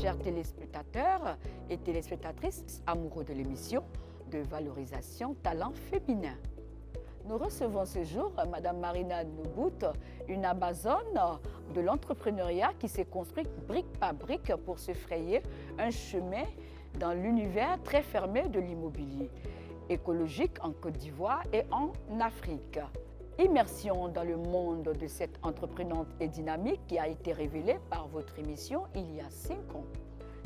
chers téléspectateurs et téléspectatrices amoureux de l'émission de valorisation talent féminin. Nous recevons ce jour Madame Marina Nobout, une Amazone de l'entrepreneuriat qui s'est construite brique par brique pour se frayer un chemin dans l'univers très fermé de l'immobilier écologique en Côte d'Ivoire et en Afrique. Immersion dans le monde de cette entreprenante et dynamique qui a été révélée par votre émission il y a 5 ans.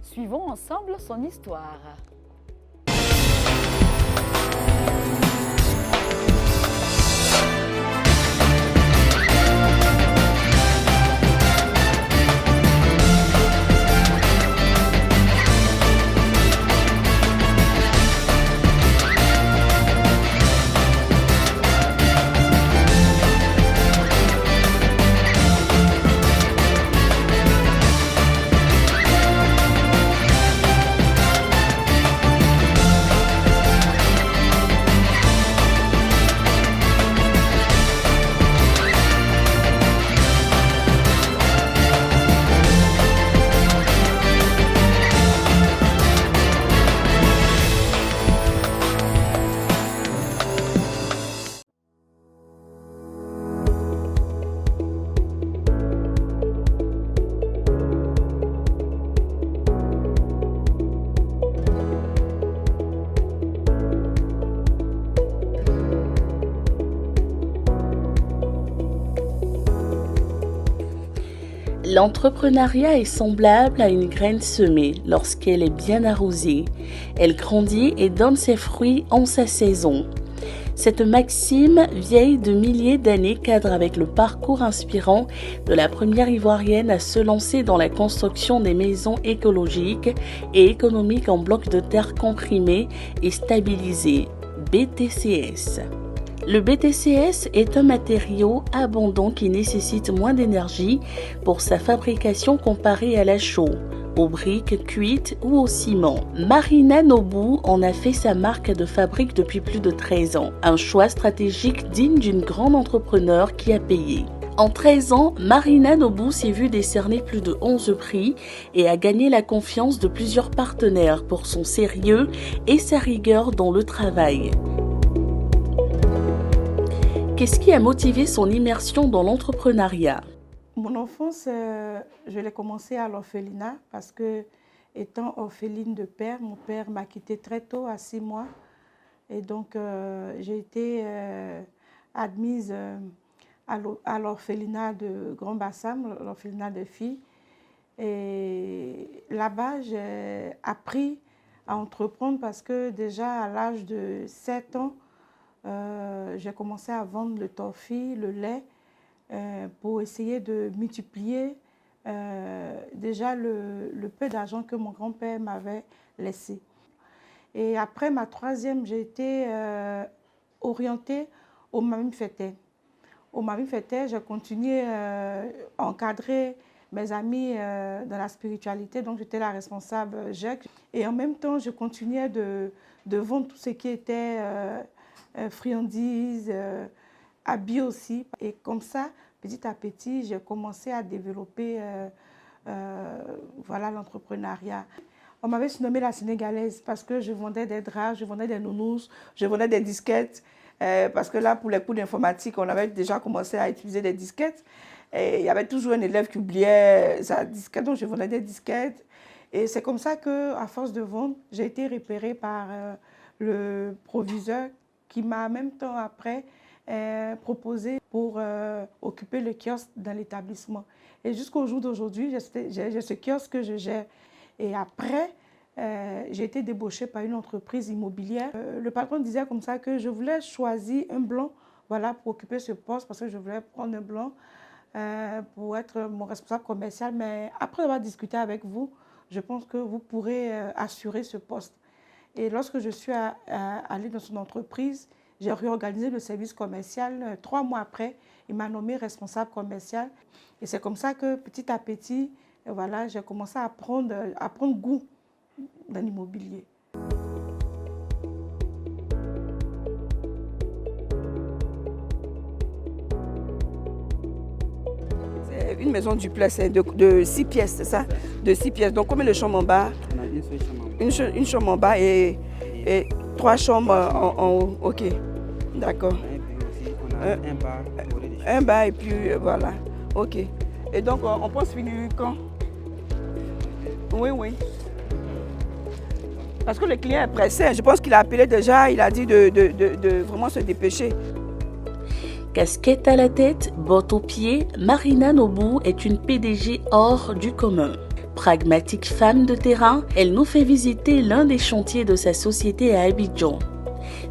Suivons ensemble son histoire. L'entrepreneuriat est semblable à une graine semée lorsqu'elle est bien arrosée. Elle grandit et donne ses fruits en sa saison. Cette maxime, vieille de milliers d'années, cadre avec le parcours inspirant de la première Ivoirienne à se lancer dans la construction des maisons écologiques et économiques en blocs de terre comprimés et stabilisés, BTCS. Le BTCS est un matériau abondant qui nécessite moins d'énergie pour sa fabrication comparée à la chaux, aux briques cuites ou au ciment. Marina Nobout en a fait sa marque de fabrique depuis plus de 13 ans, un choix stratégique digne d'une grande entrepreneur qui a payé. En 13 ans, Marina Nobout s'est vue décerner plus de 11 prix et a gagné la confiance de plusieurs partenaires pour son sérieux et sa rigueur dans le travail. Qu'est-ce qui a motivé son immersion dans l'entrepreneuriat? Mon enfance, je l'ai commencé à l'orphelinat parce que, étant orpheline de père, mon père m'a quittée très tôt, à 6 mois. Et donc, j'ai été admise à l'orphelinat de Grand Bassam, l'orphelinat de filles. Et là-bas, j'ai appris à entreprendre parce que déjà à l'âge de 7 ans, j'ai commencé à vendre le torfil, le lait, pour essayer de multiplier déjà le peu d'argent que mon grand-père m'avait laissé. Et après ma 3e, j'ai été orientée au Mamim Fetteh. Au Mamim Fetteh, j'ai continué à encadrer mes amis dans la spiritualité, donc j'étais la responsable GEC. Et en même temps, je continuais de vendre tout ce qui était friandises, habits aussi. Et comme ça, petit à petit, j'ai commencé à développer voilà, l'entrepreneuriat. On m'avait surnommée la Sénégalaise parce que je vendais des draps, je vendais des nounous, je vendais des disquettes. Parce que là, pour les cours d'informatique, on avait déjà commencé à utiliser des disquettes. Et il y avait toujours un élève qui oubliait sa disquette, donc je vendais des disquettes. Et c'est comme ça qu'à force de vendre, j'ai été repérée par le proviseur qui m'a en même temps après proposé pour occuper le kiosque dans l'établissement. Et jusqu'au jour d'aujourd'hui, j'ai ce kiosque que je gère. Et après, j'ai été débauchée par une entreprise immobilière. Le patron disait comme ça que je voulais choisir un blanc, voilà, pour occuper ce poste parce que je voulais prendre un blanc pour être mon responsable commercial. Mais après avoir discuté avec vous, je pense que vous pourrez assurer ce poste. Et lorsque je suis allée dans son entreprise, j'ai réorganisé le service commercial. 3 mois après, il m'a nommé responsable commercial. Et c'est comme ça que petit à petit, voilà, j'ai commencé à prendre goût dans l'immobilier. une maison duplex de 6 pièces, c'est ça? De 6 pièces. Donc combien de chambres en bas? On a une seule chambre en bas. Une chambre en bas et 3 chambres en haut. Ok, d'accord. Et puis aussi, on a un bar au rez-de-chaussée. Un bar et puis voilà. Ok. Et donc on pense finir quand? Oui, oui. Parce que le client est pressé. Je pense qu'il a appelé déjà. Il a dit de vraiment se dépêcher. Casquette à la tête, bottes aux pieds, Marina Nobu est une PDG hors du commun. Pragmatique femme de terrain, elle nous fait visiter l'un des chantiers de sa société à Abidjan.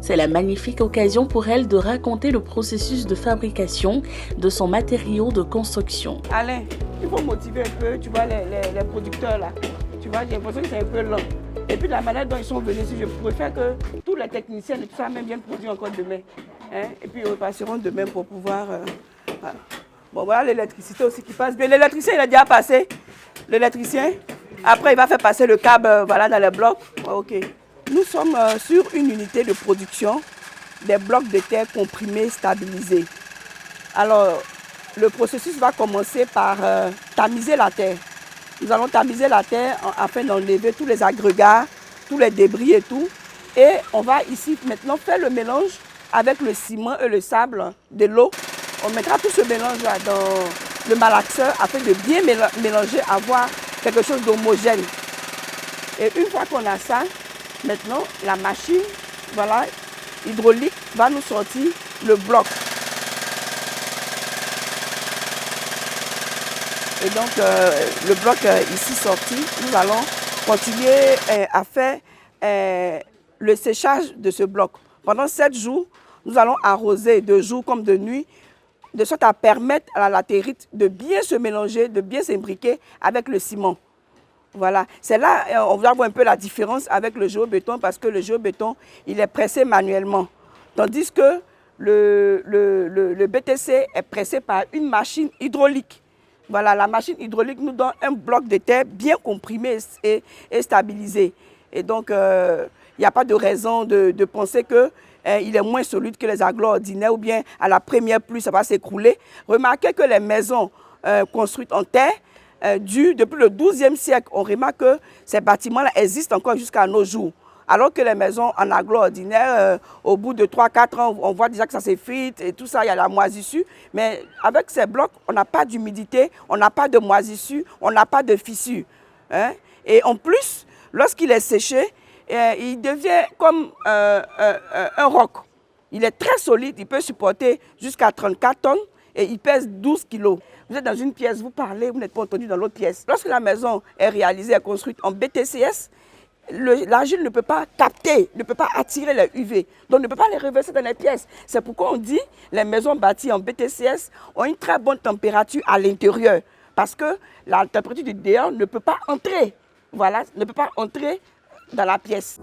C'est la magnifique occasion pour elle de raconter le processus de fabrication de son matériau de construction. Alain, il faut motiver un peu, tu vois, les producteurs là. Tu vois, j'ai l'impression que c'est un peu lent. Et puis la manière dont ils sont venus, je préfère que tous les techniciens et tout ça même viennent produire encore demain. Hein? Et puis ils repasseront demain pour pouvoir... voilà. Bon, voilà l'électricité aussi qui passe bien. L'électricien, il a déjà passé. L'électricien. Après, il va faire passer le câble voilà, dans les blocs. Ok. Nous sommes sur une unité de production des blocs de terre comprimés stabilisés. Alors, le processus va commencer par tamiser la terre. Nous allons tamiser la terre afin d'enlever tous les agrégats, tous les débris et tout. Et on va ici maintenant faire le mélange avec le ciment et le sable de l'eau. On mettra tout ce mélange-là dans le malaxeur afin de bien mélanger, avoir quelque chose d'homogène. Et une fois qu'on a ça, maintenant la machine voilà, hydraulique va nous sortir le bloc. Et donc, le bloc ici sorti, nous allons continuer à faire le séchage de ce bloc. Pendant 7 jours, nous allons arroser de jour comme de nuit, de sorte à permettre à la latérite de bien se mélanger, de bien s'imbriquer avec le ciment. Voilà, c'est là, on va voir un peu la différence avec le géobéton parce que le géobéton, il est pressé manuellement. Tandis que le BTC est pressé par une machine hydraulique. Voilà, la machine hydraulique nous donne un bloc de terre bien comprimé et stabilisé. Et donc, il n'y a pas de raison de penser qu'il est moins solide que les agglos ordinaires ou bien à la première pluie, ça va s'écrouler. Remarquez que les maisons construites en terre, depuis le XIIe siècle, on remarque que ces bâtiments-là existent encore jusqu'à nos jours. Alors que les maisons en agglo ordinaire, au bout de 3-4 ans, on voit déjà que ça s'effrite et tout ça, il y a la moisissure. Mais avec ces blocs, on n'a pas d'humidité, on n'a pas de moisissure, on n'a pas de fissure. Hein? Et en plus, lorsqu'il est séché, il devient comme un roc. Il est très solide, il peut supporter jusqu'à 34 tonnes et il pèse 12 kilos. Vous êtes dans une pièce, vous parlez, vous n'êtes pas entendu dans l'autre pièce. Lorsque la maison est réalisée, est construite en BTCS, l'argile ne peut pas capter, ne peut pas attirer les UV, donc ne peut pas les reverser dans les pièces. C'est pourquoi on dit que les maisons bâties en BTCS ont une très bonne température à l'intérieur, parce que la température du dehors ne peut pas entrer, voilà, ne peut pas entrer dans la pièce.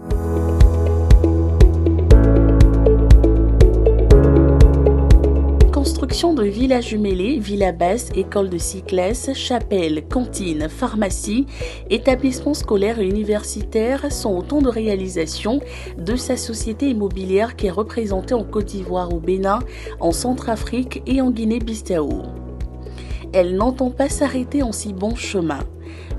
Construction de villas jumelées, villas basses, écoles de cyclistes, chapelles, cantines, pharmacies, établissements scolaires et universitaires sont autant de réalisations de sa société immobilière qui est représentée en Côte d'Ivoire, au Bénin, en Centrafrique et en Guinée-Bissau. Elle n'entend pas s'arrêter en si bon chemin.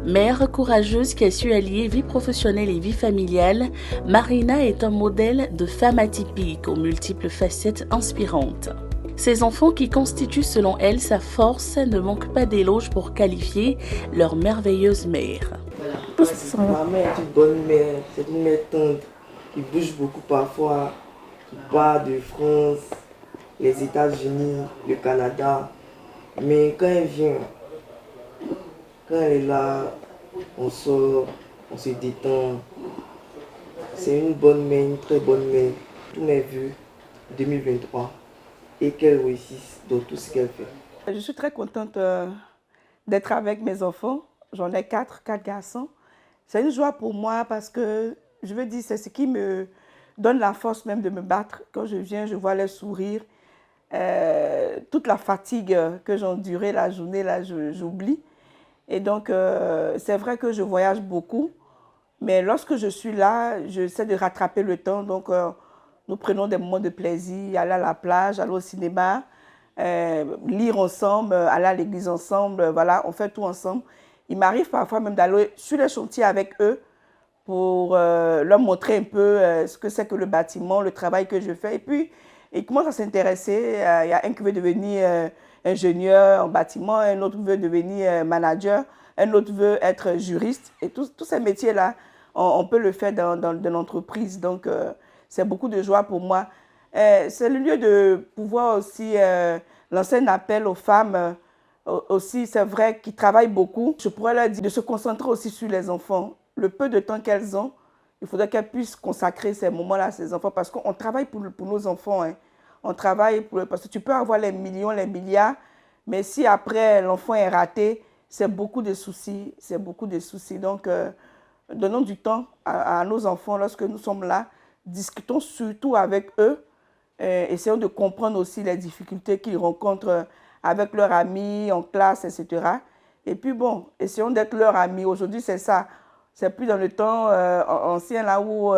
Mère courageuse qui a su allier vie professionnelle et vie familiale, Marina est un modèle de femme atypique aux multiples facettes inspirantes. Ces enfants qui constituent selon elle sa force ne manquent pas d'éloges pour qualifier leur merveilleuse mère. Ma mère est une bonne mère, c'est une mère tendre qui bouge beaucoup parfois, qui part de France, les États-Unis, le Canada. Mais quand elle vient, quand elle est là, on sort, on se détend. C'est une bonne mère, une très bonne mère. Tous mes vœux 2023. Et qu'elle réussisse dans tout ce qu'elle fait. Je suis très contente d'être avec mes enfants. J'en ai 4 garçons. C'est une joie pour moi parce que, je veux dire, c'est ce qui me donne la force même de me battre. Quand je viens, je vois les sourires. Toute la fatigue que j'ai endurée la journée, là, j'oublie. Et donc, c'est vrai que je voyage beaucoup. Mais lorsque je suis là, j'essaie de rattraper le temps. Donc, nous prenons des moments de plaisir, aller à la plage, aller au cinéma, lire ensemble, aller à l'église ensemble, voilà, on fait tout ensemble. Il m'arrive parfois même d'aller sur les chantiers avec eux pour leur montrer un peu ce que c'est que le bâtiment, le travail que je fais. Et puis, ils commencent à s'intéresser. Il y a un qui veut devenir ingénieur en bâtiment, un autre veut devenir manager, un autre veut être juriste. Et tous ces métiers-là, on peut le faire dans l'entreprise. Donc, c'est beaucoup de joie pour moi. C'est le lieu de pouvoir aussi lancer un appel aux femmes aussi, c'est vrai, qui travaillent beaucoup. Je pourrais leur dire de se concentrer aussi sur les enfants. Le peu de temps qu'elles ont, il faudrait qu'elles puissent consacrer ces moments-là à ces enfants parce qu'on travaille pour nos enfants. Hein. On travaille parce que tu peux avoir les millions, les milliards, mais si après l'enfant est raté, c'est beaucoup de soucis. C'est beaucoup de soucis. Donc, donnons du temps à nos enfants lorsque nous sommes là. Discutons surtout avec eux. Essayons de comprendre aussi les difficultés qu'ils rencontrent avec leurs amis, en classe, etc. Et puis bon, essayons d'être leurs amis. Aujourd'hui, c'est ça. C'est plus dans le temps ancien là où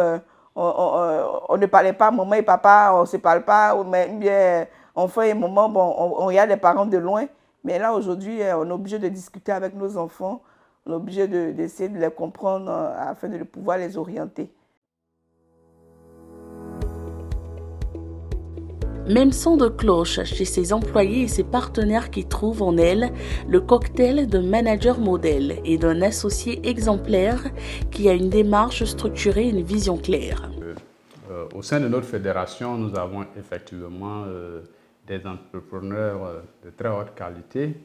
on ne parlait pas, maman et papa, on ne se parle pas, mais bien, enfant et maman, bon, on regarde les parents de loin. Mais là, aujourd'hui, on est obligé de discuter avec nos enfants. On est obligé d'essayer de les comprendre afin de pouvoir les orienter. Même son de cloche chez ses employés et ses partenaires qui trouvent en elle le cocktail d'un manager modèle et d'un associé exemplaire qui a une démarche structurée et une vision claire. Au sein de notre fédération, nous avons effectivement des entrepreneurs de très haute qualité,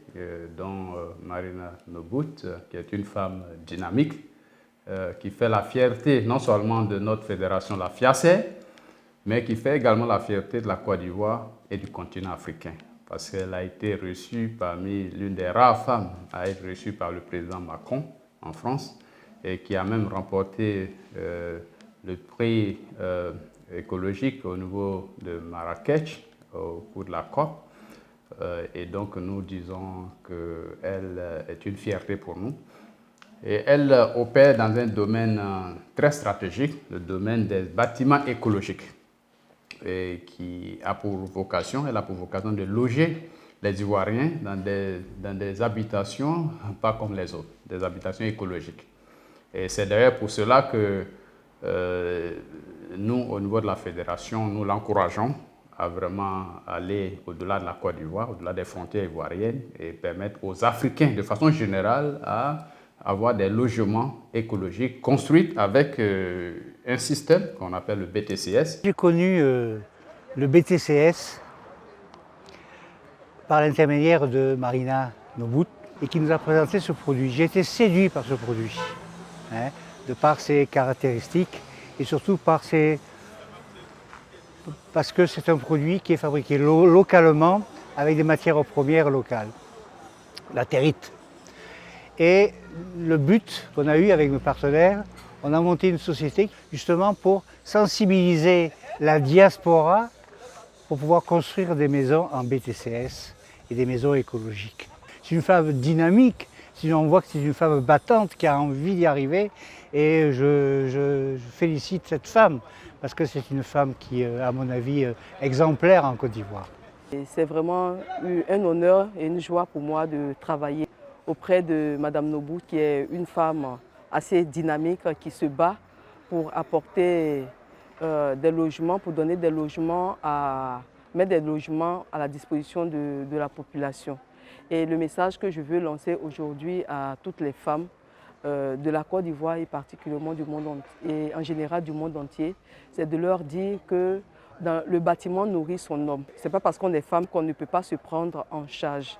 dont Marina Nobut, qui est une femme dynamique, qui fait la fierté non seulement de notre fédération, la FIACE, mais qui fait également la fierté de la Côte d'Ivoire et du continent africain, parce qu'elle a été reçue parmi l'une des rares femmes à être reçue par le président Macron en France, et qui a même remporté le prix écologique au niveau de Marrakech, au cours de la COP. Et donc nous disons qu'elle est une fierté pour nous. Et elle opère dans un domaine très stratégique, le domaine des bâtiments écologiques, et qui a pour vocation, elle a pour vocation de loger les Ivoiriens dans des habitations pas comme les autres, des habitations écologiques. Et c'est d'ailleurs pour cela que nous, au niveau de la fédération, nous l'encourageons à vraiment aller au-delà de la Côte d'Ivoire, au-delà des frontières ivoiriennes et permettre aux Africains, de façon générale, à avoir des logements écologiques construits avec un système qu'on appelle le BTCS. J'ai connu le BTCS par l'intermédiaire de Marina Nobut et qui nous a présenté ce produit. J'ai été séduit par ce produit, hein, de par ses caractéristiques et surtout parce que c'est un produit qui est fabriqué localement avec des matières premières locales, la territe. Et le but qu'on a eu avec nos partenaires, on a monté une société justement pour sensibiliser la diaspora pour pouvoir construire des maisons en BTCS et des maisons écologiques. C'est une femme dynamique, on voit que c'est une femme battante qui a envie d'y arriver et je félicite cette femme parce que c'est une femme qui est, à mon avis, exemplaire en Côte d'Ivoire. C'est vraiment un honneur et une joie pour moi de travailler auprès de Madame Nobut, qui est une femme assez dynamique, qui se bat pour apporter des logements, pour donner des logements, mettre des logements à la disposition de la population. Et le message que je veux lancer aujourd'hui à toutes les femmes de la Côte d'Ivoire et particulièrement du monde entier, et en général du monde entier, c'est de leur dire que le bâtiment nourrit son homme. Ce n'est pas parce qu'on est femme qu'on ne peut pas se prendre en charge.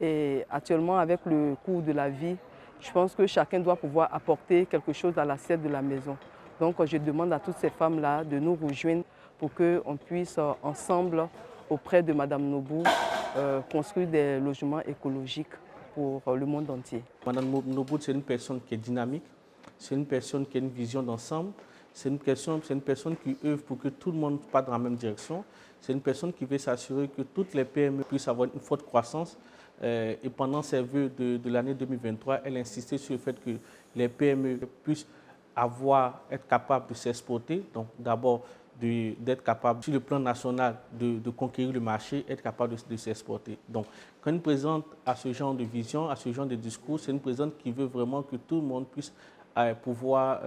Et actuellement, avec le coût de la vie, je pense que chacun doit pouvoir apporter quelque chose à l'assiette de la maison. Donc je demande à toutes ces femmes-là de nous rejoindre pour qu'on puisse ensemble, auprès de Madame Nobut, construire des logements écologiques pour le monde entier. Madame Nobut, c'est une personne qui est dynamique, c'est une personne qui a une vision d'ensemble, c'est une personne qui œuvre pour que tout le monde parte dans la même direction, c'est une personne qui veut s'assurer que toutes les PME puissent avoir une forte croissance. Et pendant ses vœux de l'année 2023, elle insistait sur le fait que les PME puissent être capables de s'exporter, donc d'abord d'être capable, sur le plan national, de conquérir le marché, être capable de s'exporter. Donc, quand une présente à ce genre de vision, à ce genre de discours, c'est une présente qui veut vraiment que tout le monde puisse pouvoir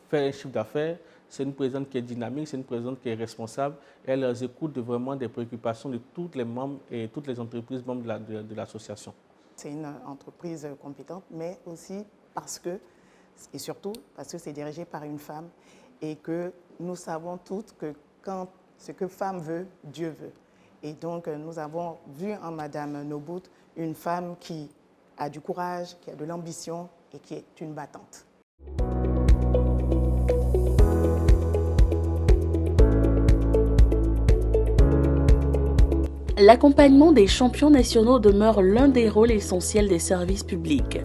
faire un chiffre d'affaires. C'est une présidente qui est dynamique, c'est une présidente qui est responsable. Elle écoute vraiment des préoccupations de tous les membres et toutes les entreprises membres de l'association. C'est une entreprise compétente, mais aussi parce que, et surtout parce que c'est dirigé par une femme et que nous savons toutes que quand ce que femme veut, Dieu veut. Et donc nous avons vu en Madame Nobout une femme qui a du courage, qui a de l'ambition et qui est une battante. L'accompagnement des champions nationaux demeure l'un des rôles essentiels des services publics.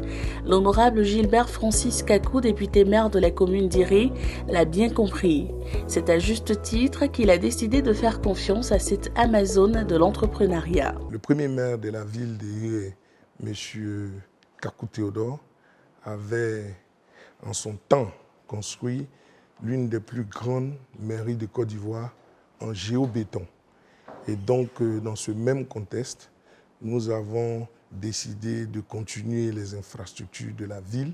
L'honorable Gilbert Francis Kakou, député maire de la commune d'Iré, l'a bien compris. C'est à juste titre qu'il a décidé de faire confiance à cette Amazone de l'entrepreneuriat. Le premier maire de la ville d'Iré, M. Kakou Théodore, avait en son temps construit l'une des plus grandes mairies de Côte d'Ivoire en géobéton. Et donc, dans ce même contexte, nous avons décidé de continuer les infrastructures de la ville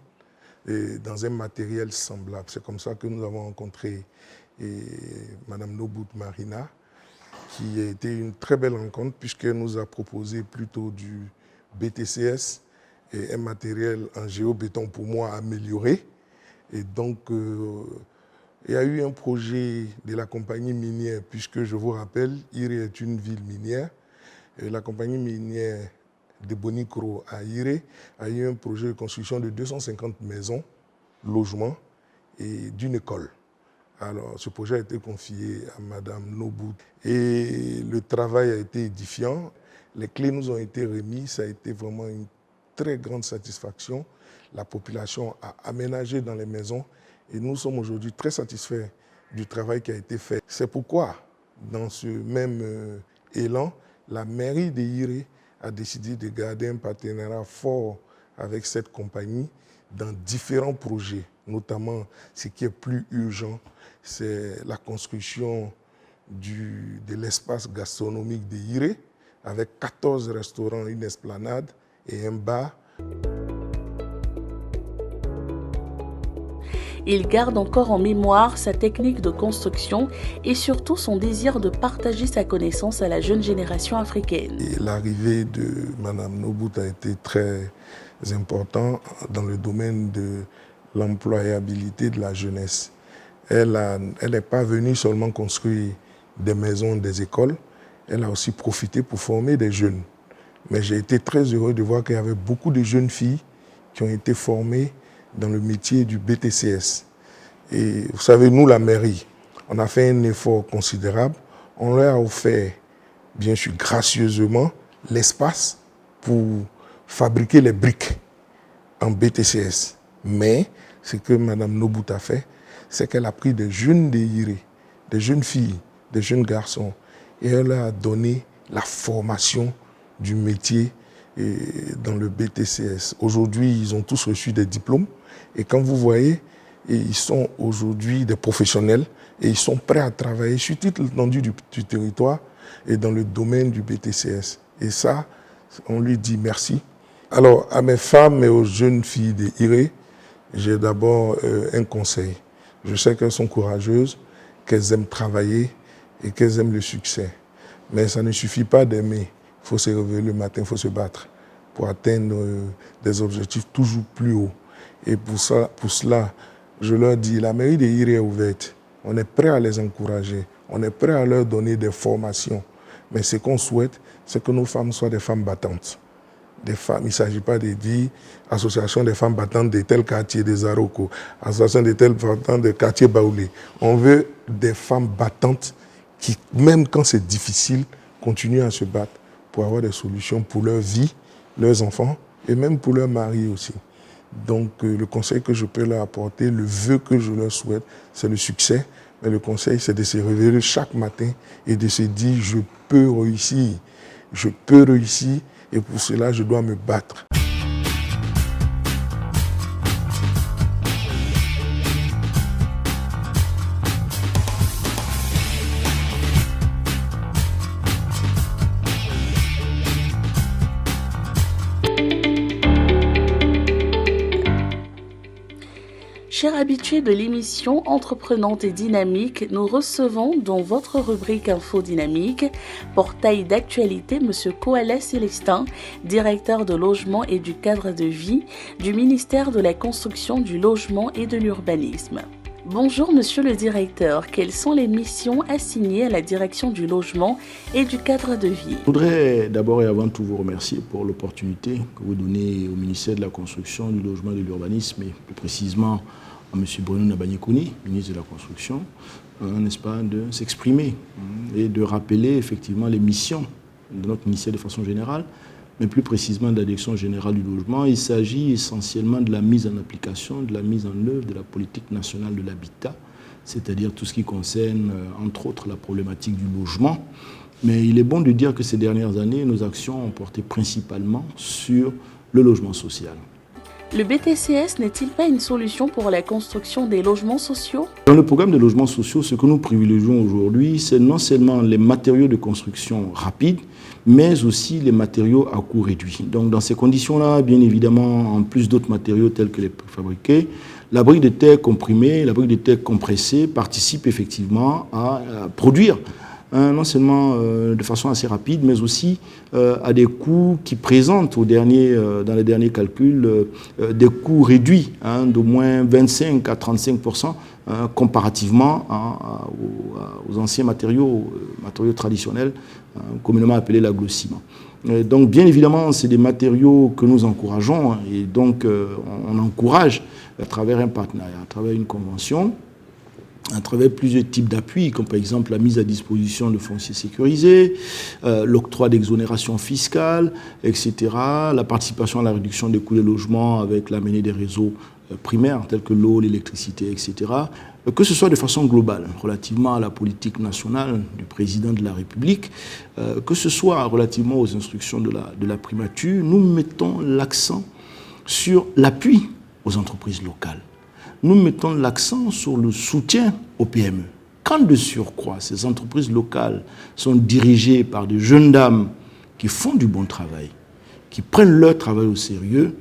dans un matériel semblable. C'est comme ça que nous avons rencontré Mme Nobout Marina, qui a été une très belle rencontre puisqu'elle nous a proposé plutôt du BTCS et un matériel en géobéton pour moi amélioré. Et donc, il y a eu un projet de la compagnie minière, puisque je vous rappelle, Iré est une ville minière. Et la compagnie minière de Bonicro à Iré a eu un projet de construction de 250 maisons, logements et d'une école. Alors, ce projet a été confié à Mme Nobout et le travail a été édifiant. Les clés nous ont été remises, ça a été vraiment une très grande satisfaction. La population a aménagé dans les maisons. Et nous sommes aujourd'hui très satisfaits du travail qui a été fait. C'est pourquoi, dans ce même élan, la mairie de Iré a décidé de garder un partenariat fort avec cette compagnie dans différents projets. Notamment, ce qui est plus urgent, c'est la construction de l'espace gastronomique de Iré, avec 14 restaurants, une esplanade et un bar. Il garde encore en mémoire sa technique de construction et surtout son désir de partager sa connaissance à la jeune génération africaine. L'arrivée de Mme Nobout a été très importante dans le domaine de l'employabilité de la jeunesse. Elle n'est pas venue seulement construire des maisons, des écoles, elle a aussi profité pour former des jeunes. Mais j'ai été très heureux de voir qu'il y avait beaucoup de jeunes filles qui ont été formées dans le métier du BTCS. Et vous savez, nous, la mairie, on a fait un effort considérable. On leur a offert, bien sûr, gracieusement, l'espace pour fabriquer les briques en BTCS. Mais ce que Mme Nobout a fait, c'est qu'elle a pris des jeunes d'Iré, des jeunes filles, des jeunes garçons, et elle leur a donné la formation du métier dans le BTCS. Aujourd'hui, ils ont tous reçu des diplômes. Et quand vous voyez, ils sont aujourd'hui des professionnels et ils sont prêts à travailler sur toute l'étendue du territoire et dans le domaine du BTCS. Et ça, on lui dit merci. Alors, à mes femmes et aux jeunes filles d'Iré, j'ai d'abord un conseil. Je sais qu'elles sont courageuses, qu'elles aiment travailler et qu'elles aiment le succès. Mais ça ne suffit pas d'aimer. Il faut se réveiller le matin, il faut se battre pour atteindre des objectifs toujours plus hauts. Et pour cela, je leur dis, la mairie de Iré est ouverte. On est prêt à les encourager. On est prêt à leur donner des formations. Mais ce qu'on souhaite, c'est que nos femmes soient des femmes battantes. Des femmes, il ne s'agit pas de dire association des femmes battantes de tel quartier des Aroko, association de tel battantes de quartier Baoulé. On veut des femmes battantes qui, même quand c'est difficile, continuent à se battre pour avoir des solutions pour leur vie, leurs enfants et même pour leur mari aussi. Donc le conseil que je peux leur apporter, le vœu que je leur souhaite, c'est le succès. Mais le conseil, c'est de se réveiller chaque matin et de se dire « je peux réussir, je peux réussir et pour cela, je dois me battre ». Chers habitués de l'émission Entreprenante et Dynamique, nous recevons dans votre rubrique Info Dynamique, portail d'actualité, M. Koala Célestin, directeur de logement et du cadre de vie du ministère de la Construction, du Logement et de l'Urbanisme. Bonjour Monsieur le directeur, quelles sont les missions assignées à la direction du logement et du cadre de vie? Je voudrais d'abord et avant tout vous remercier pour l'opportunité que vous donnez au ministère de la Construction, du Logement et de l'Urbanisme, et plus précisément à M. Bruno Nabagné-Kouni, ministre de la Construction, n'est-ce pas, de s'exprimer et de rappeler effectivement les missions de notre ministère de façon générale, mais plus précisément de la Direction générale du logement. Il s'agit essentiellement de la mise en application, de la mise en œuvre de la politique nationale de l'habitat, c'est-à-dire tout ce qui concerne, entre autres, la problématique du logement. Mais il est bon de dire que ces dernières années, nos actions ont porté principalement sur le logement social. Le BTCS n'est-il pas une solution pour la construction des logements sociaux? Dans le programme de logements sociaux, ce que nous privilégions aujourd'hui, c'est non seulement les matériaux de construction rapides, mais aussi les matériaux à coût réduit. Donc dans ces conditions-là, bien évidemment, en plus d'autres matériaux tels que les préfabriqués, la brique de terre comprimée, la brique de terre compressée participe effectivement à produire non seulement de façon assez rapide, mais aussi à des coûts qui présentent dans les derniers calculs des coûts réduits d'au moins 25 à 35% comparativement aux anciens matériaux traditionnels, communément appelés l'agglo-ciment. Donc bien évidemment, c'est des matériaux que nous encourageons et donc on encourage à travers un partenariat, à travers une convention, à travers plusieurs types d'appuis, comme par exemple la mise à disposition de fonciers sécurisés, l'octroi d'exonération fiscale, etc., la participation à la réduction des coûts des logements avec l'amener des réseaux primaires tels que l'eau, l'électricité, etc., que ce soit de façon globale, relativement à la politique nationale du président de la République, que ce soit relativement aux instructions de la primature, nous mettons l'accent sur l'appui aux entreprises locales. Nous mettons l'accent sur le soutien aux PME. Quand de surcroît, ces entreprises locales sont dirigées par des jeunes dames qui font du bon travail, qui prennent leur travail au sérieux,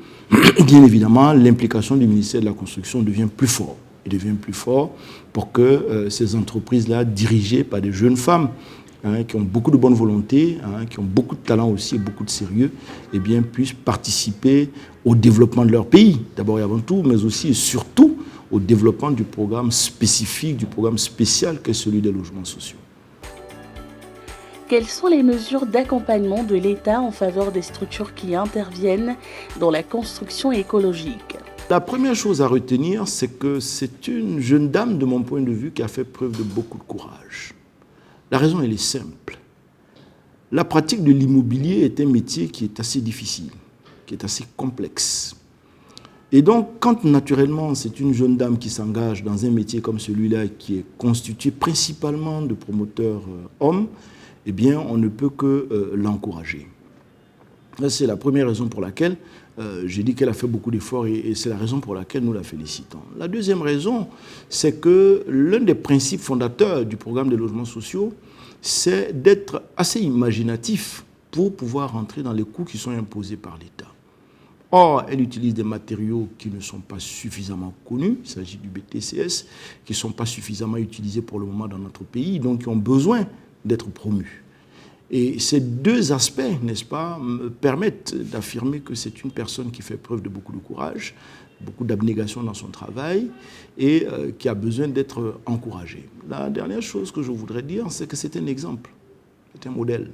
bien évidemment, l'implication du ministère de la Construction devient plus forte. Il devient plus fort pour que ces entreprises-là, dirigées par des jeunes femmes, qui ont beaucoup de bonne volonté, qui ont beaucoup de talent aussi et beaucoup de sérieux, eh bien, puissent participer au développement de leur pays, d'abord et avant tout, mais aussi et surtout au développement du programme spécifique, du programme spécial qu'est celui des logements sociaux. Quelles sont les mesures d'accompagnement de l'État en faveur des structures qui interviennent dans la construction écologique? La première chose à retenir, c'est que c'est une jeune dame, de mon point de vue, qui a fait preuve de beaucoup de courage. La raison, elle est simple. La pratique de l'immobilier est un métier qui est assez difficile, qui est assez complexe. Et donc, quand naturellement, c'est une jeune dame qui s'engage dans un métier comme celui-là, qui est constitué principalement de promoteurs hommes, eh bien, on ne peut que l'encourager. C'est la première raison pour laquelle j'ai dit qu'elle a fait beaucoup d'efforts et c'est la raison pour laquelle nous la félicitons. La deuxième raison, c'est que l'un des principes fondateurs du programme des logements sociaux, c'est d'être assez imaginatif pour pouvoir rentrer dans les coûts qui sont imposés par l'État. Or, elle utilise des matériaux qui ne sont pas suffisamment connus, il s'agit du BTCS, qui ne sont pas suffisamment utilisés pour le moment dans notre pays, donc qui ont besoin d'être promus. Et ces deux aspects, n'est-ce pas, me permettent d'affirmer que c'est une personne qui fait preuve de beaucoup de courage, beaucoup d'abnégation dans son travail et qui a besoin d'être encouragée. La dernière chose que je voudrais dire, c'est que c'est un exemple, c'est un modèle.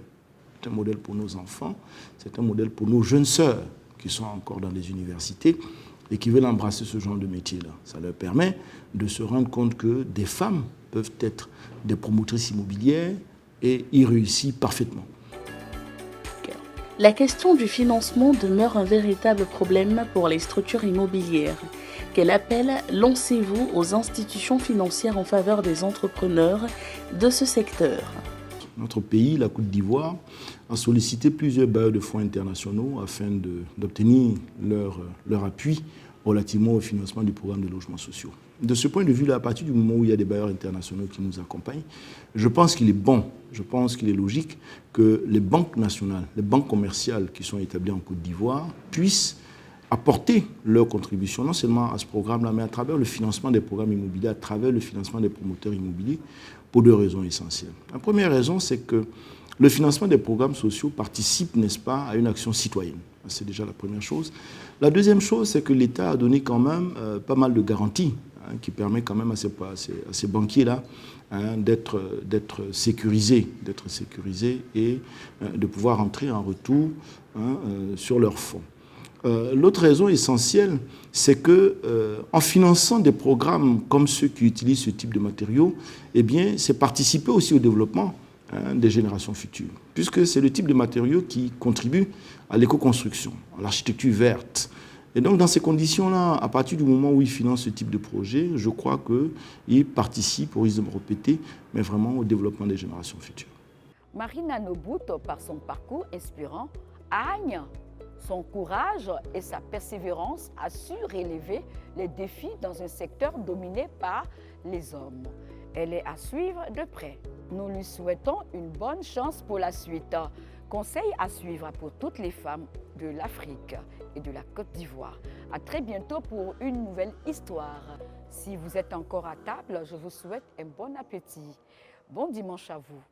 C'est un modèle pour nos enfants, c'est un modèle pour nos jeunes sœurs qui sont encore dans les universités et qui veulent embrasser ce genre de métier-là. Ça leur permet de se rendre compte que des femmes peuvent être des promotrices immobilières et y réussit parfaitement. La question du financement demeure un véritable problème pour les structures immobilières. Quel appel lancez-vous aux institutions financières en faveur des entrepreneurs de ce secteur? Notre pays, la Côte d'Ivoire, a sollicité plusieurs bailleurs de fonds internationaux afin d'obtenir leur appui relativement au financement du programme de logements sociaux. De ce point de vue-là, à partir du moment où il y a des bailleurs internationaux qui nous accompagnent, je pense qu'il est bon, je pense qu'il est logique que les banques nationales, les banques commerciales qui sont établies en Côte d'Ivoire puissent apporter leur contribution, non seulement à ce programme-là, mais à travers le financement des programmes immobiliers, à travers le financement des promoteurs immobiliers, pour deux raisons essentielles. La première raison, c'est que le financement des programmes sociaux participe, n'est-ce pas, à une action citoyenne. C'est déjà la première chose. La deuxième chose, c'est que l'État a donné quand même pas mal de garanties qui permet quand même à ces banquiers-là d'être sécurisés et de pouvoir entrer en retour sur leurs fonds. L'autre raison essentielle, c'est que en finançant des programmes comme ceux qui utilisent ce type de matériaux, eh bien, c'est participer aussi au développement des générations futures, puisque c'est le type de matériaux qui contribue à l'éco-construction, à l'architecture verte. Et donc, dans ces conditions-là, à partir du moment où ils financent ce type de projet, je crois qu'ils participent, au risque de me répéter, mais vraiment au développement des générations futures. Marina Nobout, par son parcours inspirant, gagne son courage et sa persévérance a su relever les défis dans un secteur dominé par les hommes. Elle est à suivre de près. Nous lui souhaitons une bonne chance pour la suite. Conseil à suivre pour toutes les femmes de l'Afrique et de la Côte d'Ivoire. À très bientôt pour une nouvelle histoire. Si vous êtes encore à table, je vous souhaite un bon appétit. Bon dimanche à vous.